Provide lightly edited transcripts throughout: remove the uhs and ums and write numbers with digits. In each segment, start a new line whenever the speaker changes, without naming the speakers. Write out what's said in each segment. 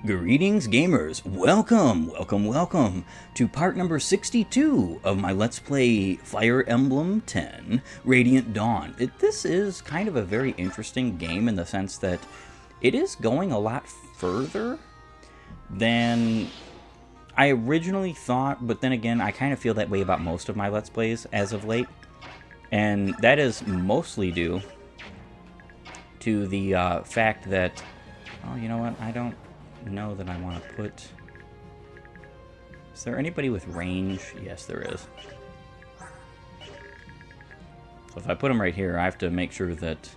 Greetings gamers, welcome to part number 62 of my Let's Play Fire Emblem 10 Radiant Dawn. This is kind of a very interesting game in the sense that it is going a lot further than I originally thought, but then again I kind of feel that way about most of my Let's Plays as of late, and that is mostly due to the fact that, oh, you know what, I don't know that I want to put... Is there anybody with range? Yes, there is. So if I put them right here, I have to make sure that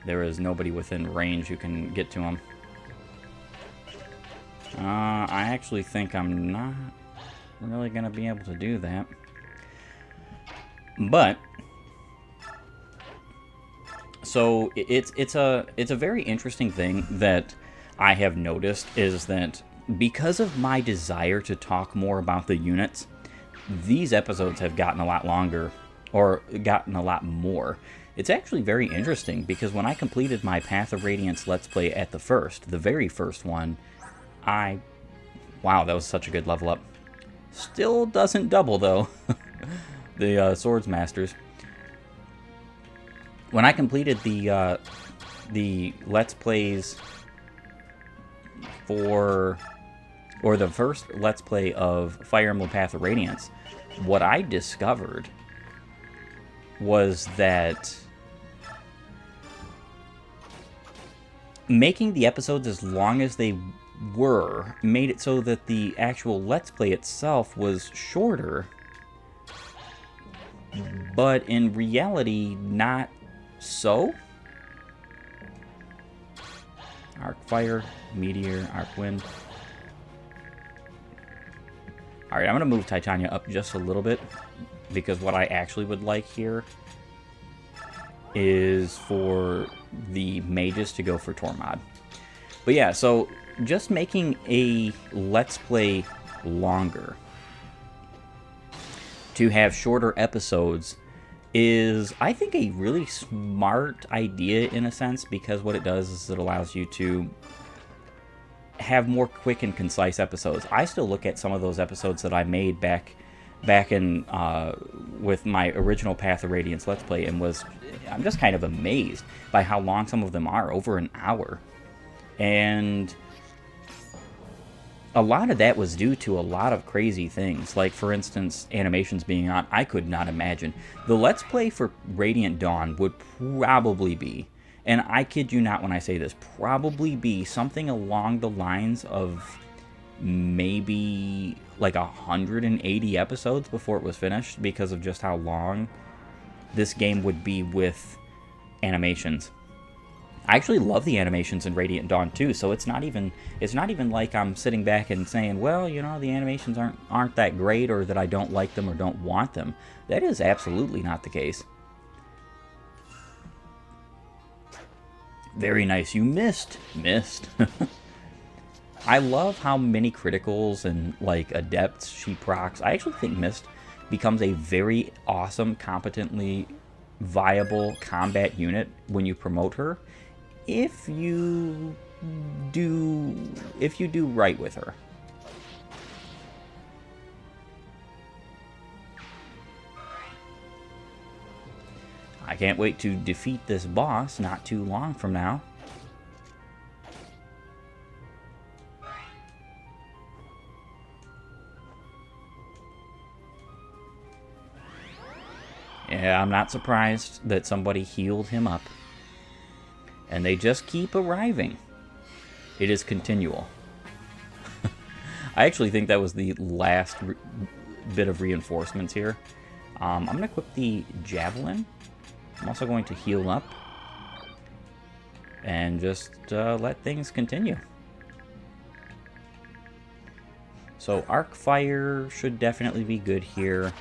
there is nobody within range who can get to them. I actually think I'm not really going to be able to do that. But... So it's a very interesting thing that I have noticed, is that because of my desire to talk more about the units, these episodes have gotten a lot longer, or gotten a lot more. It's actually very interesting, because when I completed my Path of Radiance Let's Play at the very first one, wow, that was such a good level up. Still doesn't double, though, the Swords Masters. When I completed the Let's Plays or the first Let's Play of Fire Emblem Path of Radiance, what I discovered was that making the episodes as long as they were made it so that the actual Let's Play itself was shorter, but in reality not so. Arc Fire, Meteor, Arc Wind. Alright, I'm going to move Titania up just a little bit, because what I actually would like here is for the mages to go for Tormod. But yeah, so just making a Let's Play longer to have shorter episodes is, I think, a really smart idea in a sense, because what it does is it allows you to have more quick and concise episodes. I still look at some of those episodes that I made back in with my original Path of Radiance Let's Play, and I'm just kind of amazed by how long some of them are, over an hour. And a lot of that was due to a lot of crazy things, like, for instance, animations being on. I could not imagine. The Let's Play for Radiant Dawn would probably be, and I kid you not when I say this, probably be something along the lines of maybe like 180 episodes before it was finished, because of just how long this game would be with animations. I actually love the animations in Radiant Dawn too, so it's not even like I'm sitting back and saying, well, you know, the animations aren't that great, or that I don't like them or don't want them. That is absolutely not the case. Very nice. You missed. I love how many criticals and, like, adepts she procs. I actually think Mist becomes a very awesome, competently viable combat unit when you promote her, if you do right with her. I can't wait to defeat this boss not too long from now. Yeah, I'm not surprised that somebody healed him up. And they just keep arriving. It is continual. I actually think that was the last bit of reinforcements here. I'm going to equip the Javelin. I'm also going to heal up. And just let things continue. So Arc Fire should definitely be good here.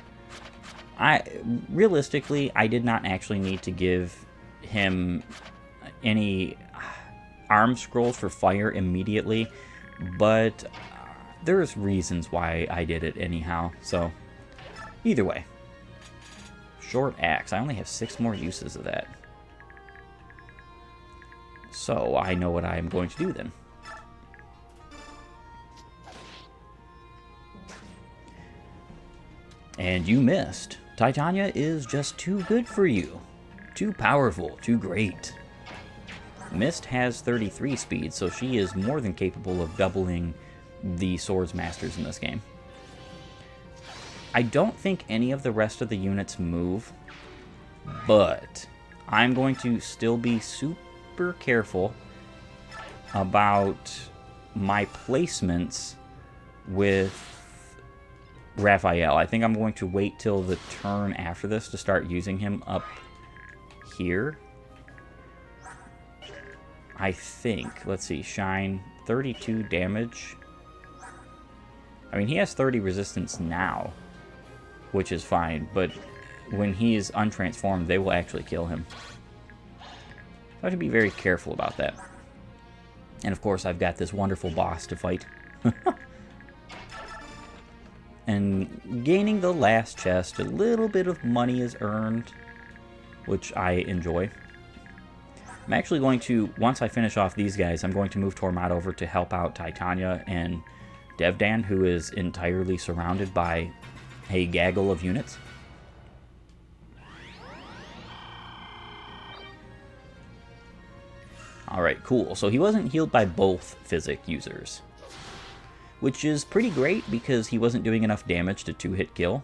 Realistically, I did not actually need to give him any arm scrolls for fire immediately, but there's reasons why I did it anyhow, so either way. Short axe, I only have 6 more uses of that. So I know what I am going to do then. And you missed. Titania is just too good for you. Too powerful, too great. Mist has 33 speed, so she is more than capable of doubling the Swords Masters in this game. I don't think any of the rest of the units move, but I'm going to still be super careful about my placements with Rafiel. I think I'm going to wait till the turn after this to start using him up here. I think, let's see, Shine, 32 damage. I mean, he has 30 resistance now, which is fine, but when he is untransformed, they will actually kill him. So I have to be very careful about that. And of course, I've got this wonderful boss to fight. And gaining the last chest, a little bit of money is earned, which I enjoy. I'm actually going to, once I finish off these guys, I'm going to move Tormod over to help out Titania and Devdan, who is entirely surrounded by a gaggle of units. Alright, cool. So he wasn't healed by both Physic users, which is pretty great because he wasn't doing enough damage to 2-hit kill,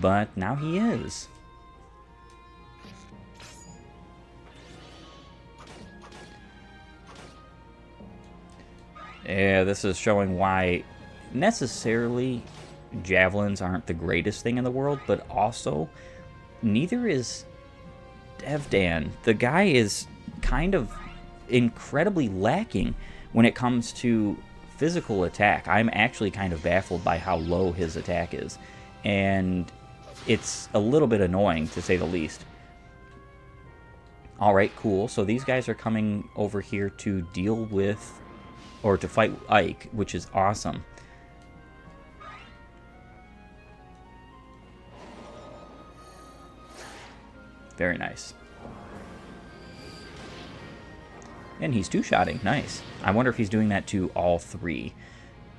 but now he is. Yeah, this is showing why necessarily javelins aren't the greatest thing in the world, but also neither is Devdan. The guy is kind of incredibly lacking when it comes to physical attack. I'm actually kind of baffled by how low his attack is, and it's a little bit annoying to say the least. Alright, cool. So these guys are coming over here to deal with, or to fight Ike, which is awesome. Very nice. And he's two-shotting. Nice. I wonder if he's doing that to all three.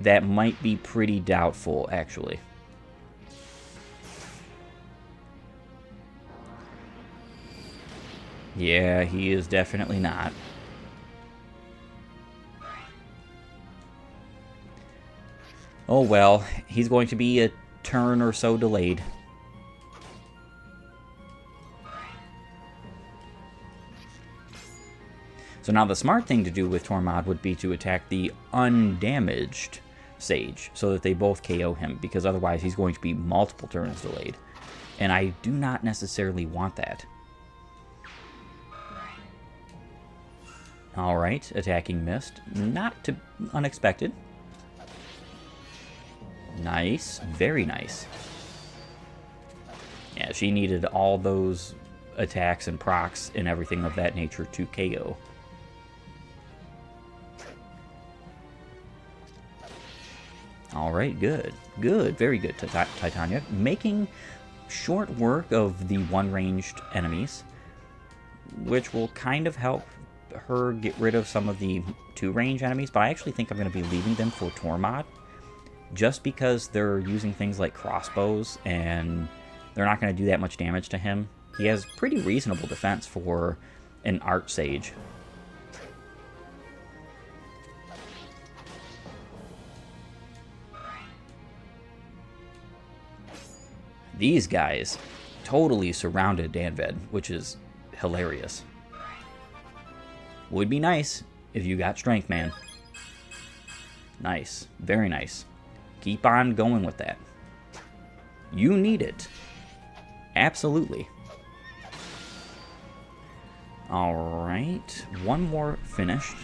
That might be pretty doubtful, actually. Yeah, he is definitely not. Oh well, he's going to be a turn or so delayed. So now the smart thing to do with Tormod would be to attack the undamaged Sage so that they both KO him, because otherwise he's going to be multiple turns delayed. And I do not necessarily want that. Alright, attacking Mist. Not too unexpected. Nice. Very nice. Yeah, she needed all those attacks and procs and everything of that nature to KO. Alright, good. Good. Very good, Titania. Making short work of the one-ranged enemies, which will kind of help her get rid of some of the two-range enemies, but I actually think I'm going to be leaving them for Tormod, just because they're using things like crossbows, and they're not going to do that much damage to him. He has pretty reasonable defense for an Archsage. These guys totally surrounded Danved, which is hilarious. Would be nice if you got strength, man. Nice. Very nice. Keep on going with that. You need it. Absolutely. Alright. One more finished.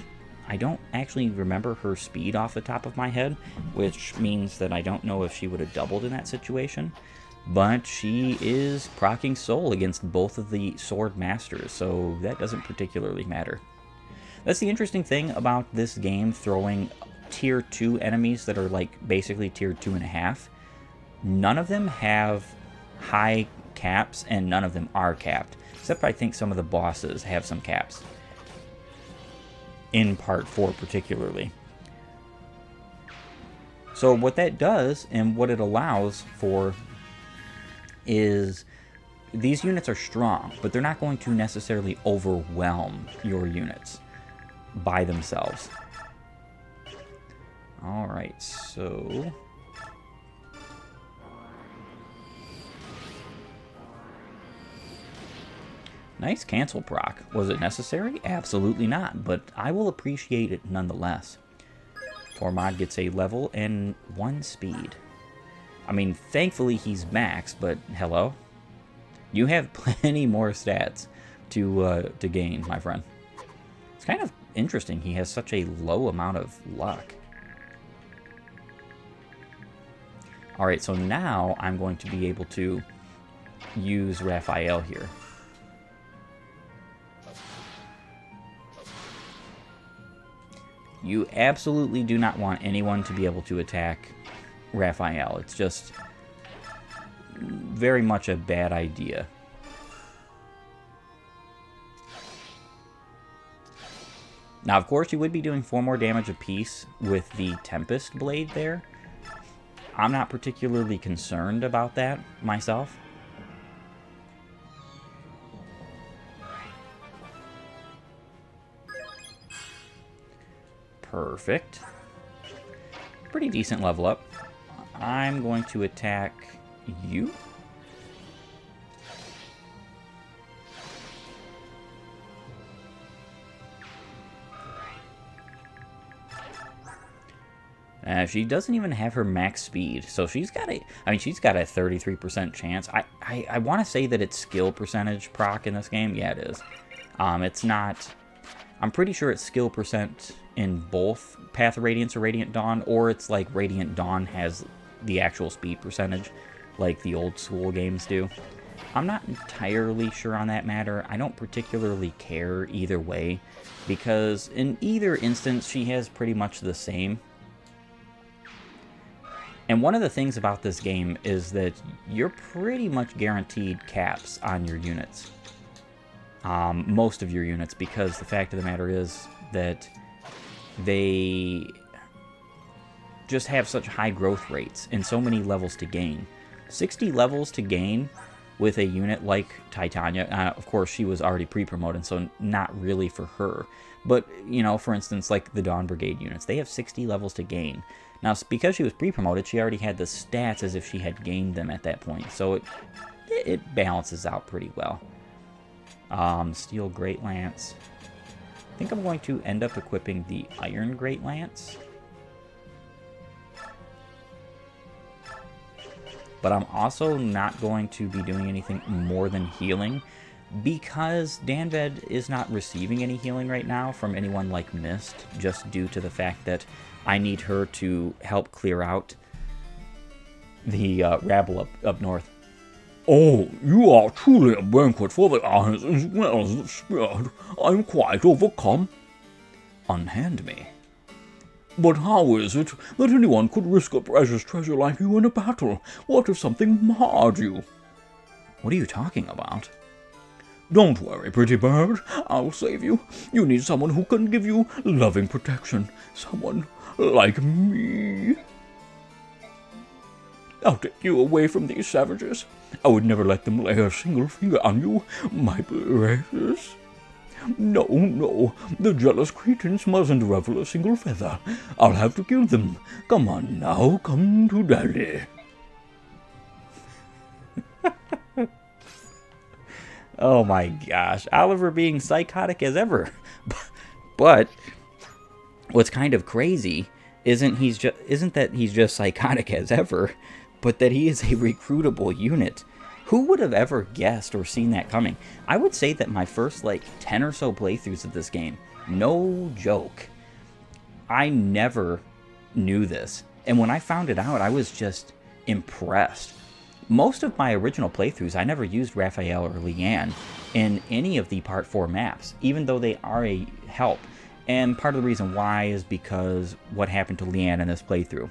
I don't actually remember her speed off the top of my head, which means that I don't know if she would have doubled in that situation. But she is proccing Soul against both of the Sword Masters, so that doesn't particularly matter. That's the interesting thing about this game, throwing tier 2 enemies that are like basically tier 2.5. None of them have high caps, and none of them are capped. Except I think some of the bosses have some caps. In Part 4 particularly. So what that does, and what it allows for is these units are strong, but they're not going to necessarily overwhelm your units by themselves. Alright, so... nice cancel proc. Was it necessary? Absolutely not, but I will appreciate it nonetheless. Tormod gets a level and 1 speed. I mean, thankfully he's max, but hello? You have plenty more stats to gain, my friend. It's kind of interesting he has such a low amount of luck. Alright, so now I'm going to be able to use Rafiel here. You absolutely do not want anyone to be able to attack Rafiel. It's just very much a bad idea. Now, of course, you would be doing 4 more damage apiece with the Tempest Blade there. I'm not particularly concerned about that myself. Perfect. Pretty decent level up. I'm going to attack you. She doesn't even have her max speed, so she's got a 33% chance. I want to say that it's skill percentage proc in this game. Yeah, it is. It's not... I'm pretty sure it's skill percent in both Path of Radiance or Radiant Dawn, or it's like Radiant Dawn has the actual speed percentage, like the old school games do. I'm not entirely sure on that matter. I don't particularly care either way, because in either instance, she has pretty much the same. And one of the things about this game is that you're pretty much guaranteed caps on your units. Most of your units, because the fact of the matter is that they just have such high growth rates and so many levels to gain. 60 levels to gain with a unit like Titania. Of course, she was already pre-promoted, so not really for her. But, you know, for instance, like the Dawn Brigade units, they have 60 levels to gain. Now, because she was pre-promoted, she already had the stats as if she had gained them at that point. So it balances out pretty well. Steel Great Lance. I think I'm going to end up equipping the Iron Great Lance. But I'm also not going to be doing anything more than healing, because Danved is not receiving any healing right now from anyone like Mist, just due to the fact that I need her to help clear out the rabble up north.
Oh, you are truly a banquet for the eyes as well as the spirit. I'm quite overcome.
Unhand me.
But how is it that anyone could risk a precious treasure like you in a battle? What if something marred you?
What are you talking about?
Don't worry, pretty bird. I'll save you. You need someone who can give you loving protection. Someone like me. I'll take you away from these savages. I would never let them lay a single finger on you, my precious. No, no, the jealous cretins mustn't ruffle a single feather. I'll have to kill them. Come on now, come to daddy.
Oh my gosh, Oliver being psychotic as ever. But what's kind of crazy isn't that he's just psychotic as ever, but that he is a recruitable unit. Who would have ever guessed or seen that coming? I would say that my first, 10 or so playthroughs of this game, no joke, I never knew this. And when I found it out, I was just impressed. Most of my original playthroughs, I never used Rafiel or Leanne in any of the Part 4 maps, even though they are a help. And part of the reason why is because what happened to Leanne in this playthrough.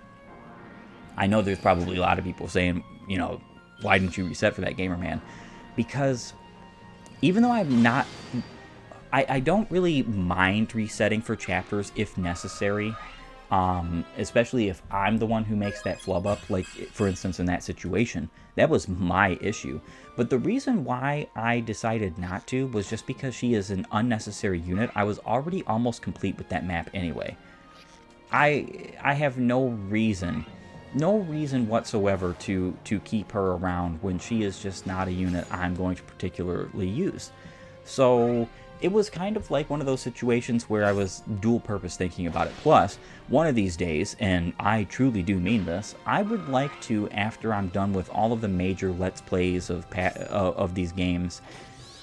I know there's probably a lot of people saying, you know, why didn't you reset for that, gamer man? Because even though I'm not... I don't really mind resetting for chapters if necessary. especially if I'm the one who makes that flub up, like for instance in that situation. That was my issue. But the reason why I decided not to was just because she is an unnecessary unit. I was already almost complete with that map anyway. I have no reason whatsoever to keep her around when she is just not a unit I'm going to particularly use. So it was kind of like one of those situations where I was dual purpose thinking about it. Plus, one of these days, and I truly do mean this, I would like to, after I'm done with all of the major Let's Plays of these games,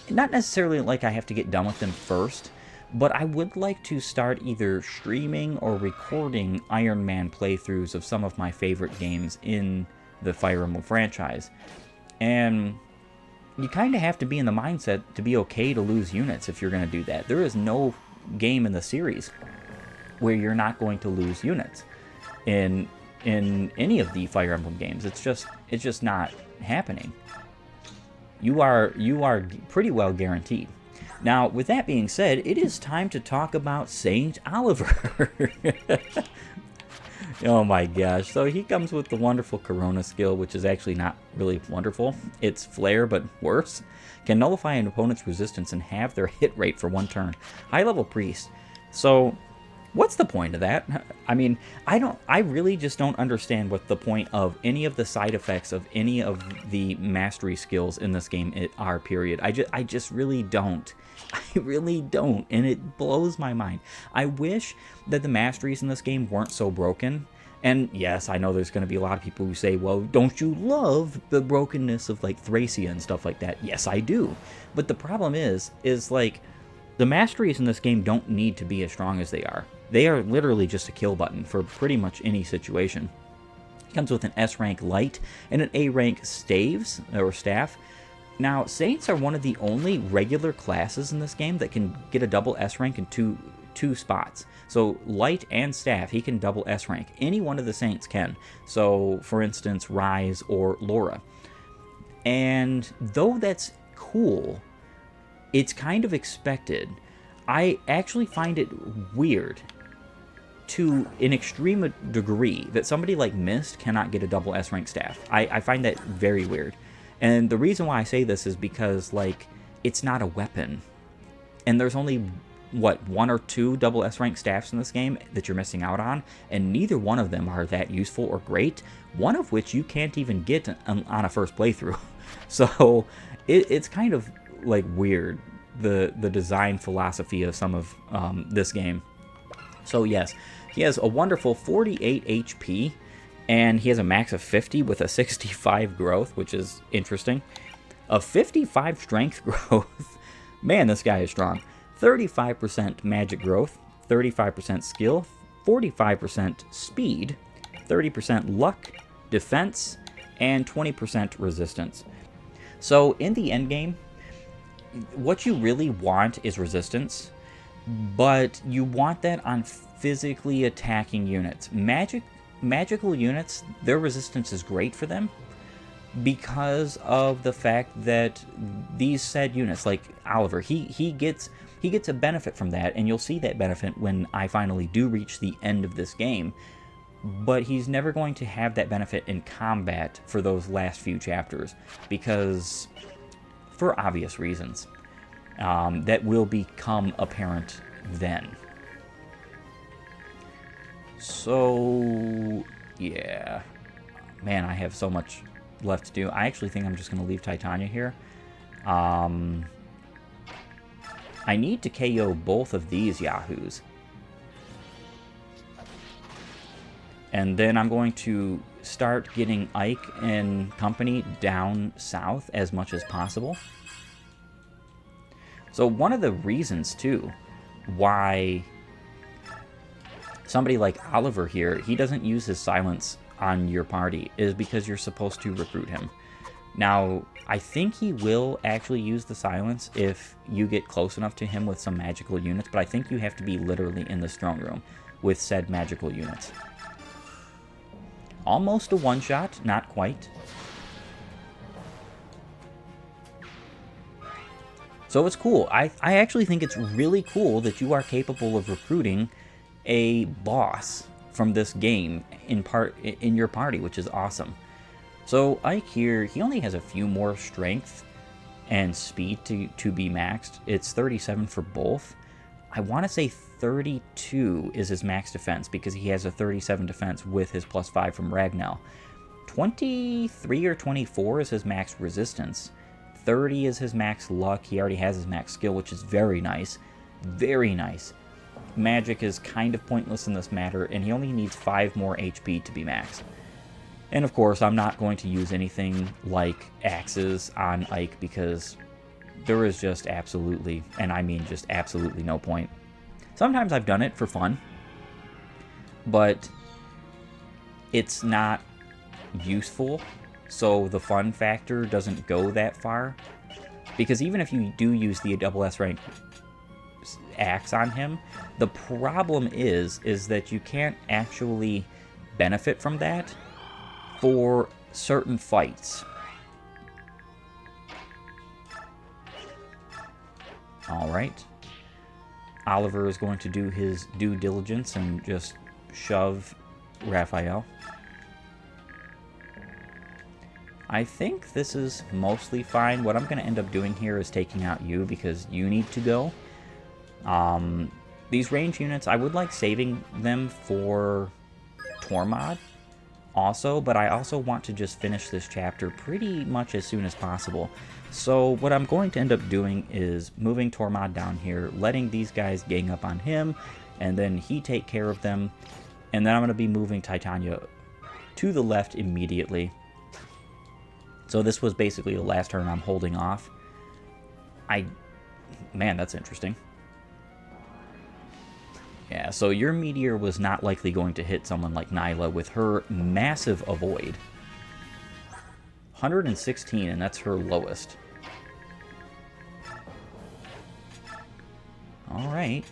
not necessarily like I have to get done with them first, but I would like to start either streaming or recording Iron Man playthroughs of some of my favorite games in the Fire Emblem franchise. And you kind of have to be in the mindset to be okay to lose units if you're going to do that. There is no game in the series where you're not going to lose units in any of the Fire Emblem games. It's just not happening. You are pretty well guaranteed. Now, with that being said, it is time to talk about Saint Oliver. Oh my gosh. So he comes with the wonderful Corona skill, which is actually not really wonderful. It's Flare, but worse. Can nullify an opponent's resistance and have their hit rate for 1 turn. High level priest. So what's the point of that? I mean, I really just don't understand what the point of any of the side effects of any of the mastery skills in this game are, period. I just really don't. I really don't, and it blows my mind. I wish that the masteries in this game weren't so broken. And yes, I know there's going to be a lot of people who say, well, don't you love the brokenness of like Thracia and stuff like that? Yes, I do. But the problem is like, the masteries in this game don't need to be as strong as they are. They are literally just a kill button for pretty much any situation. It comes with an S rank light and an A rank staves or staff. Now, Saints are one of the only regular classes in this game that can get a double S rank in two spots. So light and staff, he can double S rank. Any one of the Saints can. So, for instance, Rise or Laura. And though that's cool, it's kind of expected. I actually find it weird to an extreme degree that somebody like Mist cannot get a double S rank staff. I find that very weird. And the reason why I say this is because, like, it's not a weapon. And there's only, what, 1 or 2 double S rank staffs in this game that you're missing out on, and neither one of them are that useful or great, one of which you can't even get on a first playthrough. So it's kind of, like, weird, the design philosophy of some of this game. So yes, he has a wonderful 48 HP, and he has a max of 50 with a 65 growth, which is interesting. A 55 strength growth. Man, this guy is strong. 35% magic growth, 35% skill, 45% speed, 30% luck, defense, and 20% resistance. So in the end game, what you really want is resistance, but you want that on physically attacking units. Magical units, their resistance is great for them because of the fact that these said units, like Oliver, he gets a benefit from that, and you'll see that benefit when I finally do reach the end of this game. But he's never going to have that benefit in combat for those last few chapters, because for obvious reasons that will become apparent then. So, yeah. Man, I have so much left to do. I actually think I'm just going to leave Titania here. I need to KO both of these yahoos. And then I'm going to start getting Ike and company down south as much as possible. So one of the reasons, too, why somebody like Oliver here, he doesn't use his silence on your party, is because you're supposed to recruit him. Now, I think he will actually use the silence if you get close enough to him with some magical units, but I think you have to be literally in the strong room with said magical units. Almost a one-shot, not quite. So it's cool. I actually think it's really cool that you are capable of recruiting a boss from this game in your party, which is awesome. So Ike here, he only has a few more strength and speed to be maxed. It's 37 for both. I want to say 32 is his max defense because he has a 37 defense with his +5 from Ragnell. 23 or 24 is his max resistance. 30 is his max luck. He already has his max skill, which is very nice. Very nice. Magic is kind of pointless in this matter, and he only needs 5 more HP to be maxed. And of course, I'm not going to use anything like axes on Ike because there is just absolutely, and I mean just absolutely no point. Sometimes I've done it for fun, but it's not useful, so the fun factor doesn't go that far. Because even if you do use the double S rank axe on him, the problem is that you can't actually benefit from that for certain fights. Alright. Oliver is going to do his due diligence and just shove Rafiel. I think this is mostly fine. What I'm going to end up doing here is taking out you because you need to go. These range units, I would like saving them for Tormod also, but I also want to just finish this chapter pretty much as soon as possible. So what I'm going to end up doing is moving Tormod down here, letting these guys gang up on him, and then he take care of them. And then I'm going to be moving Titania to the left immediately. So this was basically the last turn I'm holding off. Man, that's interesting. Yeah, so your meteor was not likely going to hit someone like Nyla with her massive avoid. 116, and that's her lowest. Alright.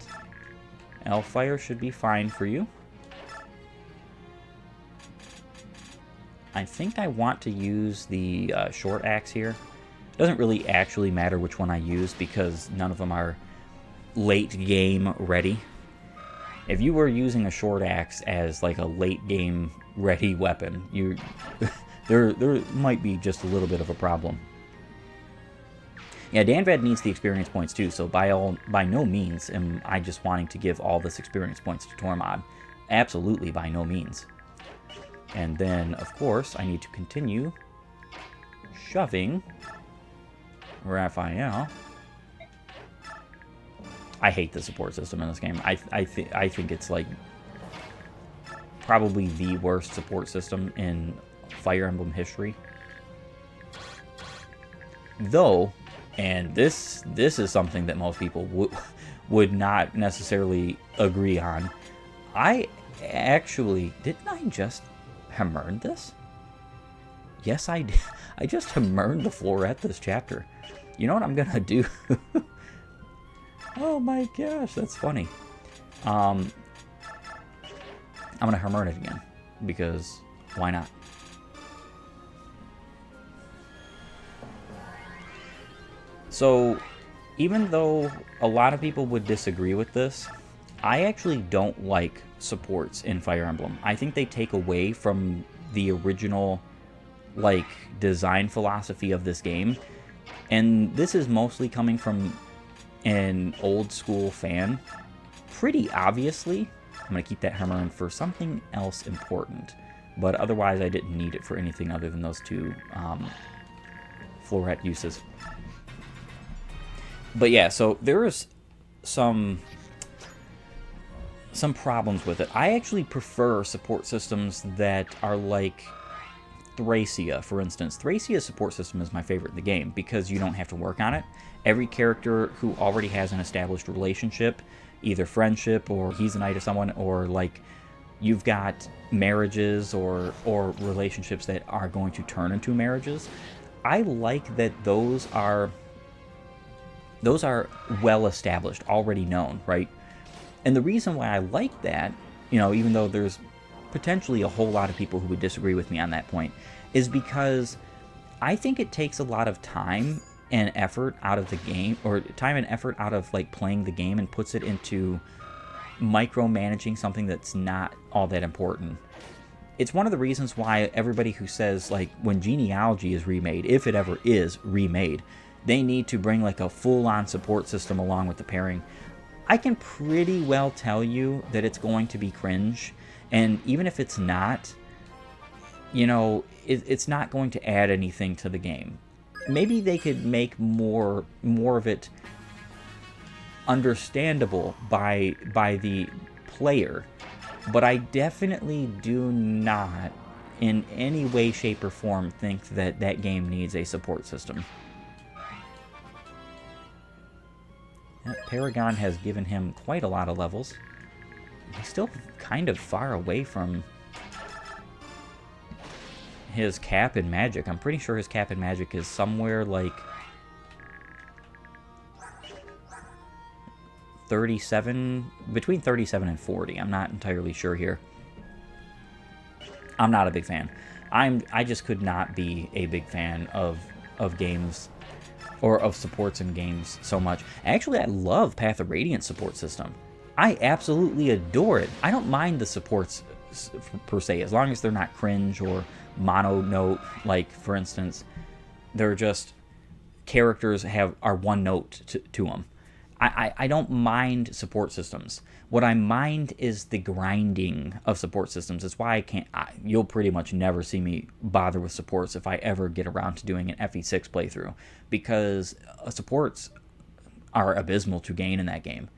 Hellfire should be fine for you. I think I want to use the short axe here. Doesn't really actually matter which one I use because none of them are late game ready. If you were using a short axe as like a late game ready weapon, there might be just a little bit of a problem. Yeah, Danvad needs the experience points too, so by no means am I just wanting to give all this experience points to Tormod. Absolutely by no means. And then, of course, I need to continue shoving Rafiel. I hate the support system in this game. I think it's like probably the worst support system in Fire Emblem history. Though, and this is something that most people would not necessarily agree on. I actually didn't I just hammered this? Yes, I did. I just hammered the floorette this chapter. You know what I'm gonna do? Oh my gosh, that's funny. I'm gonna hammer it again because why not? So, even though a lot of people would disagree with this, I actually don't like supports in Fire Emblem. I think they take away from the original, like, design philosophy of this game. And this is mostly coming from an old school fan. Pretty obviously. I'm going to keep that hammer in for something else important. But otherwise, I didn't need it for anything other than those two floorette uses. But yeah, so there is some problems with it. I actually prefer support systems that are like Thracia, for instance. Thracia's support system is my favorite in the game because you don't have to work on it. Every character who already has an established relationship, either friendship or he's a knight of someone, or like you've got marriages or relationships that are going to turn into marriages. I like that those are well established, already known, right? And the reason why I like that, you know, even though there's potentially a whole lot of people who would disagree with me on that point, is because I think it takes a lot of time and effort out of the game, or time and effort out of like playing the game, and puts it into micromanaging something that's not all that important. It's one of the reasons why everybody who says, like, when Genealogy is remade, if it ever is remade, they need to bring like a full-on support system along with the pairing. I can pretty well tell you that it's going to be cringe, and even if it's not, you know, it's not going to add anything to the game. Maybe they could make more of it understandable by the player, but I definitely do not in any way, shape, or form think that that game needs a support system. That Paragon has given him quite a lot of levels. He's still kind of far away from his cap in magic. I'm pretty sure his cap in magic is somewhere like 37, between 37 and 40. I'm not entirely sure here. I'm not a big fan. I just could not be a big fan of games or of supports in games so much. Actually, I love Path of Radiance support system. I absolutely adore it. I don't mind the supports per se, as long as they're not cringe or mono note. Like, for instance, they're just characters are one note to them. I don't mind support systems. What I mind is the grinding of support systems. That's why you'll pretty much never see me bother with supports if I ever get around to doing an FE6 playthrough, because supports are abysmal to gain in that game.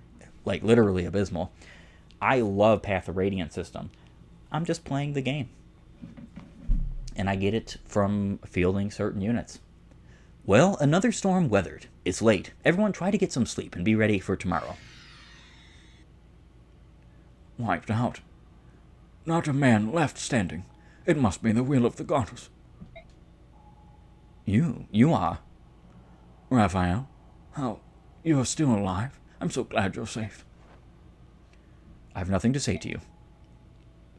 Like, literally abysmal. I love Path of Radiant system. I'm just playing the game. And I get it from fielding certain units. Well, another storm weathered. It's late. Everyone try to get some sleep and be ready for tomorrow.
Wiped out. Not a man left standing. It must be the will of the goddess.
You are?
Rafiel, how? You are still alive? I'm so glad you're safe.
I have nothing to say to you.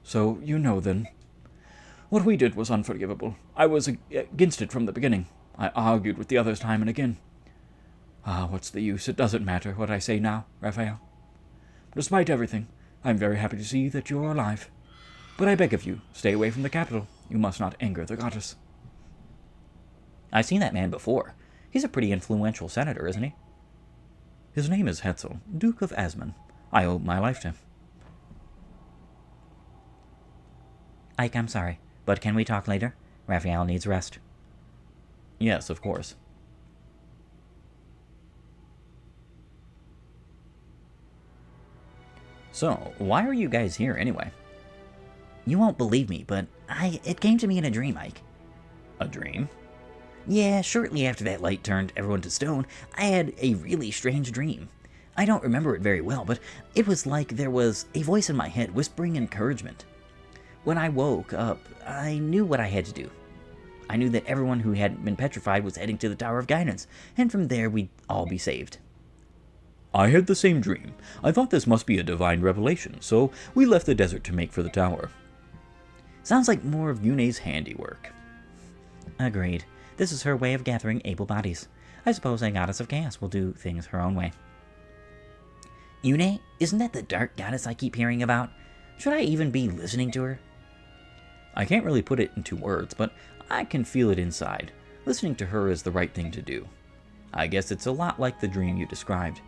So, you know then. What we did was unforgivable. I was against it from the beginning. I argued with the others time and again. What's the use? It doesn't matter what I say now, Rafiel. Despite everything, I'm very happy to see that you're alive. But I beg of you, stay away from the capital. You must not anger the goddess.
I've seen that man before. He's a pretty influential senator, isn't he?
His name is Hetzel, Duke of Asman. I owe my life to him.
Ike, I'm sorry, but can we talk later? Rafiel needs rest.
Yes, of course.
So, why are you guys here anyway? You won't believe me, but it came to me in a dream, Ike.
A dream?
Yeah, shortly after that light turned everyone to stone, I had a really strange dream. I don't remember it very well, but it was like there was a voice in my head whispering encouragement. When I woke up, I knew what I had to do. I knew that everyone who hadn't been petrified was heading to the Tower of Guidance, and from there we'd all be saved.
I had the same dream. I thought this must be a divine revelation, so we left the desert to make for the tower.
Sounds like more of Yune's handiwork. Agreed. This is her way of gathering able bodies. I suppose a goddess of chaos will do things her own way. Yune, isn't that the dark goddess I keep hearing about? Should I even be listening to her?
I can't really put it into words, but I can feel it inside. Listening to her is the right thing to do. I guess it's a lot like the dream you described.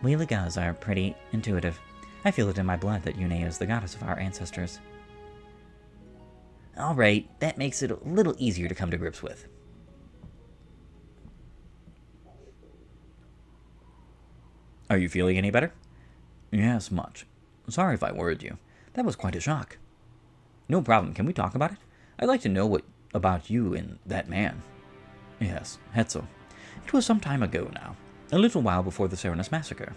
We Ligas are pretty intuitive. I feel it in my blood that Yune is the goddess of our ancestors. Alright, that makes it a little easier to come to grips with.
Are you feeling any better? Yes, much. Sorry if I worried you. That was quite a shock.
No problem. Can we talk about it? I'd like to know what about you and that man.
Yes, Hetzel. It was some time ago now, a little while before the Serenus massacre.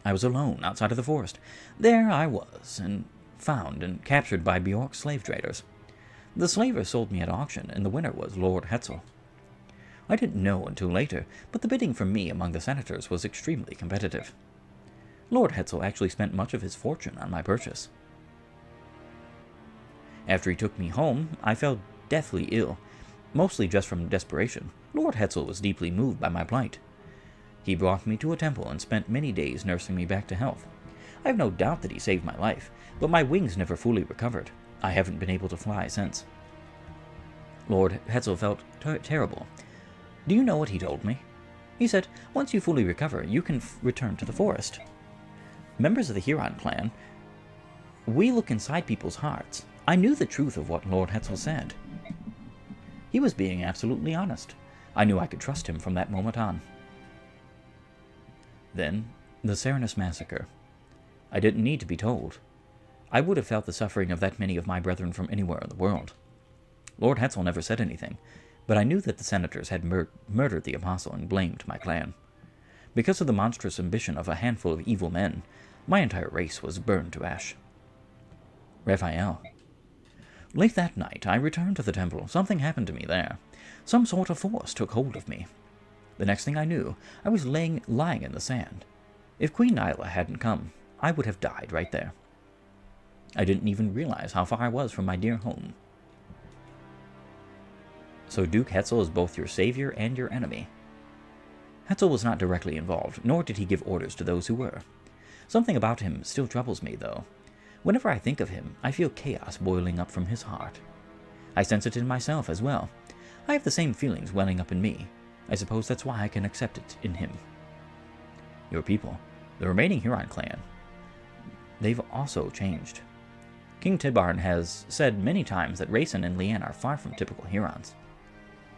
I was alone outside of the forest. There I was, and found and captured by Bjork's slave traders. The slavers sold me at auction, and the winner was Lord Hetzel. I didn't know until later, but the bidding for me among the senators was extremely competitive. Lord Hetzel actually spent much of his fortune on my purchase. After he took me home, I fell deathly ill, mostly just from desperation. Lord Hetzel was deeply moved by my plight.
He brought me to a temple and spent many days nursing me back to health. I have no doubt that he saved my life, but my wings never fully recovered. I haven't been able to fly since. Lord Hetzel felt terrible. Do you know what he told me? He said, once you fully recover, you can return to the forest. Members of the Huron clan, we look inside people's hearts. I knew the truth of what Lord Hetzel said. He was being absolutely honest. I knew I could trust him from that moment on. Then, the Serenus massacre. I didn't need to be told. I would have felt the suffering of that many of my brethren from anywhere in the world. Lord Hetzel never said anything, but I knew that the senators had murdered the apostle and blamed my clan. Because of the monstrous ambition of a handful of evil men, my entire race was burned to ash. Rafiel. Late that night, I returned to the temple. Something happened to me there. Some sort of force took hold of me. The next thing I knew, I was lying in the sand. If Queen Nyla hadn't come, I would have died right there. I didn't even realize how far I was from my dear home. So Duke Hetzel is both your savior and your enemy. Hetzel was not directly involved, nor did he give orders to those who were. Something about him still troubles me, though. Whenever I think of him, I feel chaos boiling up from his heart. I sense it in myself as well. I have the same feelings welling up in me. I suppose that's why I can accept it in him. Your people, the remaining Huron clan, they've also changed. King Tidbarn has said many times that Rayson and Leanne are far from typical Hurons.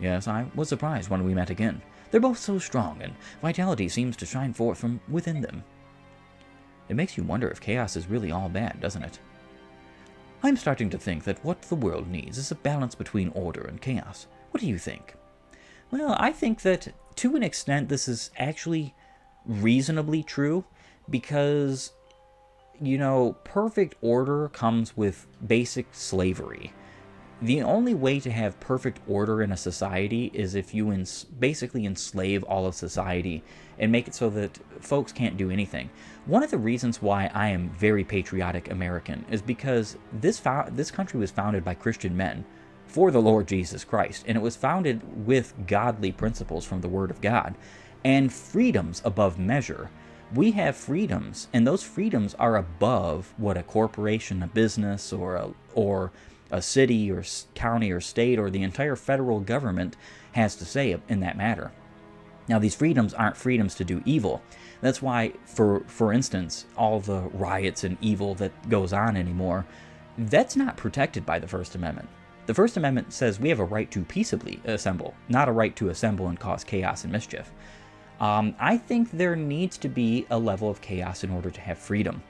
Yes, I was surprised when we met again. They're both so strong, and vitality seems to shine forth from within them. It makes you wonder if chaos is really all bad, doesn't it? I'm starting to think that what the world needs is a balance between order and chaos. What do you think? Well, I think that to an extent this is actually reasonably true because, perfect order comes with basic slavery. The only way to have perfect order in a society is if you basically enslave all of society and make it so that folks can't do anything. One of the reasons why I am very patriotic American is because this country was founded by Christian men for the Lord Jesus Christ, and it was founded with godly principles from the Word of God and freedoms above measure. We have freedoms, and those freedoms are above what a corporation, a business, or a city or county or state or the entire federal government has to say in that matter. Now, these freedoms aren't freedoms to do evil. That's why, for instance, all the riots and evil that goes on anymore, that's not protected by the First Amendment. The First Amendment says we have a right to peaceably assemble, not a right to assemble and cause chaos and mischief. I think there needs to be a level of chaos in order to have freedom.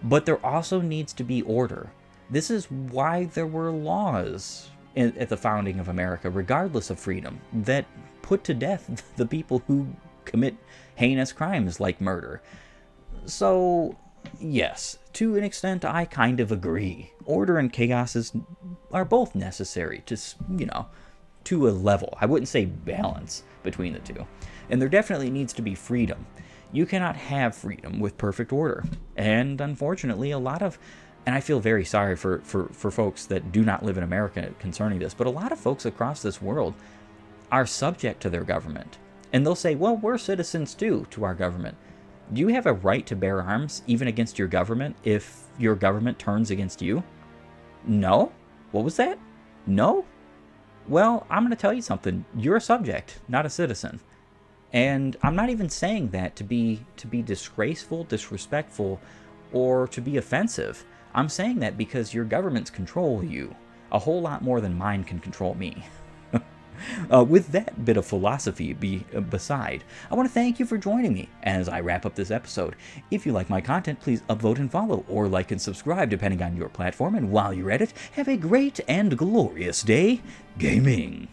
But there also needs to be order. This is why there were laws at the founding of America, regardless of freedom, that put to death the people who commit heinous crimes like murder. So, yes, to an extent, I kind of agree. Order and chaos are both necessary to a level. I wouldn't say balance between the two. And there definitely needs to be freedom. You cannot have freedom with perfect order. And unfortunately, and I feel very sorry for folks that do not live in America concerning this, but a lot of folks across this world are subject to their government. And they'll say, well, we're citizens too to our government. Do you have a right to bear arms even against your government if your government turns against you? No? What was that? No? Well, I'm going to tell you something. You're a subject, not a citizen. And I'm not even saying that to be disgraceful, disrespectful, or to be offensive. I'm saying that because your governments control you a whole lot more than mine can control me. With that bit of philosophy beside, I want to thank you for joining me as I wrap up this episode. If you like my content, please upvote and follow, or like and subscribe depending on your platform. And while you're at it, have a great and glorious day gaming.